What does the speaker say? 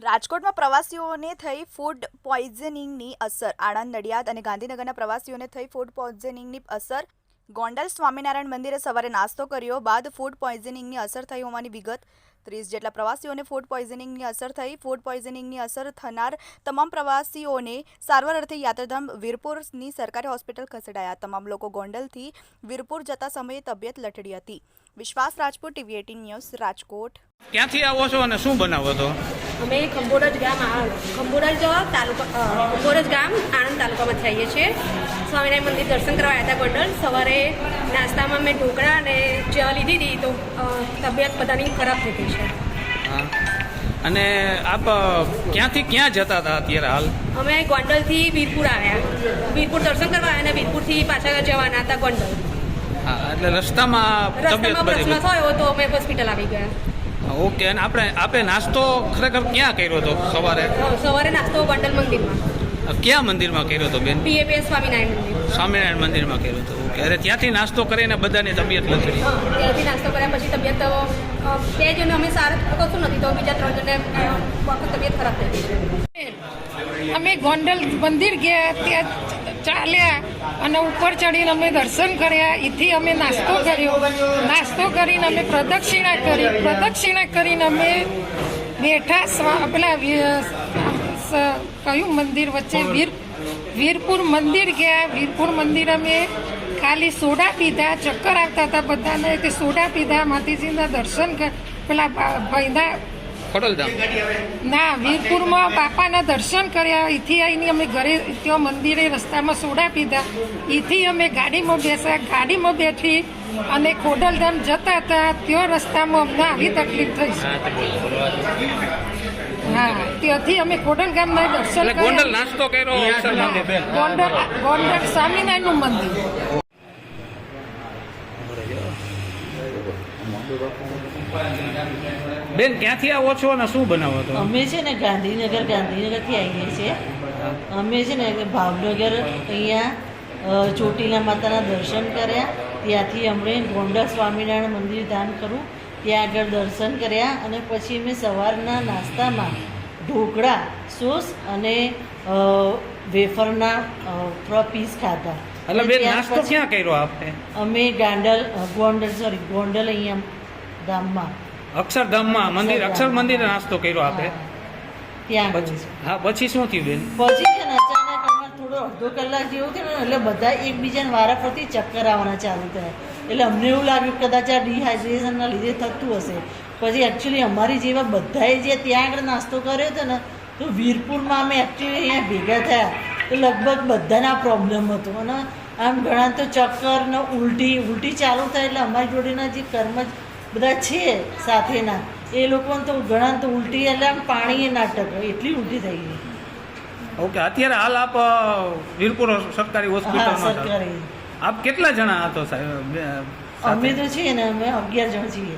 રાજકોટમાં પ્રવાસીઓને થઈ ફૂડ પોઈઝનિંગની અસર. આણંદ, નડિયાદ અને ગાંધીનગરના પ્રવાસીઓને થઈ ફૂડ પોઈઝનિંગની અસર. ગોંડલ સ્વામિનારાયણ મંદિરે સવારે નાસ્તો કર્યો બાદ ફૂડ પોઈઝનિંગની અસર થઈ હોવાની વિગત. 30 જેટલા પ્રવાસીઓને ફૂડ પોઈઝનિંગની અસર થઈ. ફૂડ પોઈઝનિંગની અસર થનાર તમામ પ્રવાસીઓને સારવાર અર્થે યાત્રાધામ વીરપુરની સરકારી હોસ્પિટલ ખસેડાયા. તમામ લોકો ગોંડલથી વીરપુર જતા સમયે તબિયત લથડી હતી. વિશ્વાસ રાજપૂત, TV 18 ન્યૂઝ, રાજકોટ. ક્યાંથી આવો છો અને શું બનાવો છો? અમે ખંભોરજ ગામ ખંભોરજ ગામ આણંદ તાલુકામાંથી આવીએ છીએ. સ્વામિનારાયણ મંદિર દર્શન કરવા આવ્યા હતા ગોંડલ. સવારે નાસ્તામાં મેં ઢોકળા અને ચા લીધી હતી તો તબિયત બધાની ખરાબ થઈ ગઈ છે. હા, અને આપ ક્યાંથી ક્યાં જતા હતા અત્યારે હાલ? અમે ગોંડલથી વીરપુર આવ્યા. વીરપુર દર્શન કરવા આવ્યા અને વીરપુરથી પાછા જવાના હતા ગોંડલ. હા, એટલે રસ્તામાં તબિયત પ્રશ્ન બધી. થયો તો અમે હોસ્પિટલ આવી ગયા. ઓકે, અને આપે નાસ્તો ખરેખર ક્યાં કર્યો હતો સવારે? સવારે નાસ્તો ગોંડલ મંદિરમાં. કયા મંદિરમાં કર્યો હતો બેન? PAPS સ્વામિનારાયણ મંદિર. સ્વામિનારાયણ મંદિરમાં કર્યો હતો. ઓકે, અરે ત્યાંથી નાસ્તો કરીને બધાની તબિયત લથડી. ત્યાંથી નાસ્તો કર્યા પછી તબિયત 2 જણને અમે સારું કશું નથી તો બીજા 3 જણને વખત તબિયત ખરાબ થઈ ગઈ છે. અમે ગોંડલ મંદિર ગયા, ત્યાં ચાલ્યા અને ઉપર ચડીને અમે દર્શન કર્યા. એથી અમે નાસ્તો કર્યો. નાસ્તો કરીને અમે પ્રદક્ષિણા કરીને અમે બેઠા. પેલા કયું મંદિર વચ્ચે વીરપુર મંદિર ગયા. વીરપુર મંદિર અમે ખાલી સોડા પીધા. ચક્કર આવતા હતા બધાને કે સોડા પીધા. માતાજીના દર્શન પેલા ભાઈના ના વીરપુરમાં બાપાના દર્શન કર્યા. એથી આવીને અમે ઘરે ત્યાં મંદિરે રસ્તામાં સોડા પીધા. એથી અમે ગાડીમાં બેસ્યા. ગાડીમાં બેઠી અને ખોડલધામ જતા હતા. ત્યાં રસ્તામાં અમને આવી તકલીફ થઈ છે. હા, ત્યાંથી અમે ખોડલધામના દર્શન કર્યા. ગોંડલ નાસ્તો કર્યો. ગોંડલ સ્વામિનારાયણનું મંદિર. બેન, ક્યાંથી આવો છો અને શું બનાવો છો? અમે છે ને ગાંધીનગરથી આવીએ છીએ. અમે છે ને ભાવનગર અહીંયા ચોટીલા માતાના દર્શન કર્યા. ત્યાંથી અમને ગોંડલ સ્વામિનારાયણ મંદિર ધામ કરું ત્યાં આગળ દર્શન કર્યા અને પછી અમે સવારના નાસ્તામાં ઢોકળા, સોસ અને વેફરના 3 પીસ ખાધા. એટલે બેન, નાસ્તો ક્યાં કર્યો આપે? અમે ગોંડલ અહીંયા ધામમાં અક્ષરધામમાં મંદિર, અક્ષર મંદિરે નાસ્તો કર્યો આપે. ત્યાં હા, પછી શું થયું બેન? પછી છે ને અચાનક અમારે થોડો અડધો કલાક જેવું થયું ને એટલે બધા એકબીજાને વારાફરતી ચક્કર આવવાના ચાલુ થયા. એટલે અમને એવું લાગ્યું કદાચ આ ડિહાઇડ્રેશનના લીધે થતું હશે. પછી એકચ્યુઅલી અમારી જેવા બધાએ જે ત્યાં આગળ નાસ્તો કર્યો હતો ને તો વીરપુરમાં અમે એકચ્યુઅલી અહીંયા ભેગા થયા તો લગભગ બધાના પ્રોબ્લેમ હતો. અને આમ ઘણા તો ચક્કર ને ઉલટી ચાલુ થાય. એટલે અમારી જોડેના જે બધા છે સાથેના એ લોકોને તો ઘણા તો ઉલટી એટલે આમ પાણી નાટક એટલી ઉલટી થઈ ગઈ. ઓકે, અત્યારે હાલ આપ વીરપુર સરકારી હોસ્પિટલમાં છો. આપ કેટલા જણા હતો સાહેબ? અમે તો છીએ ને અમે 11 જણ છીએ.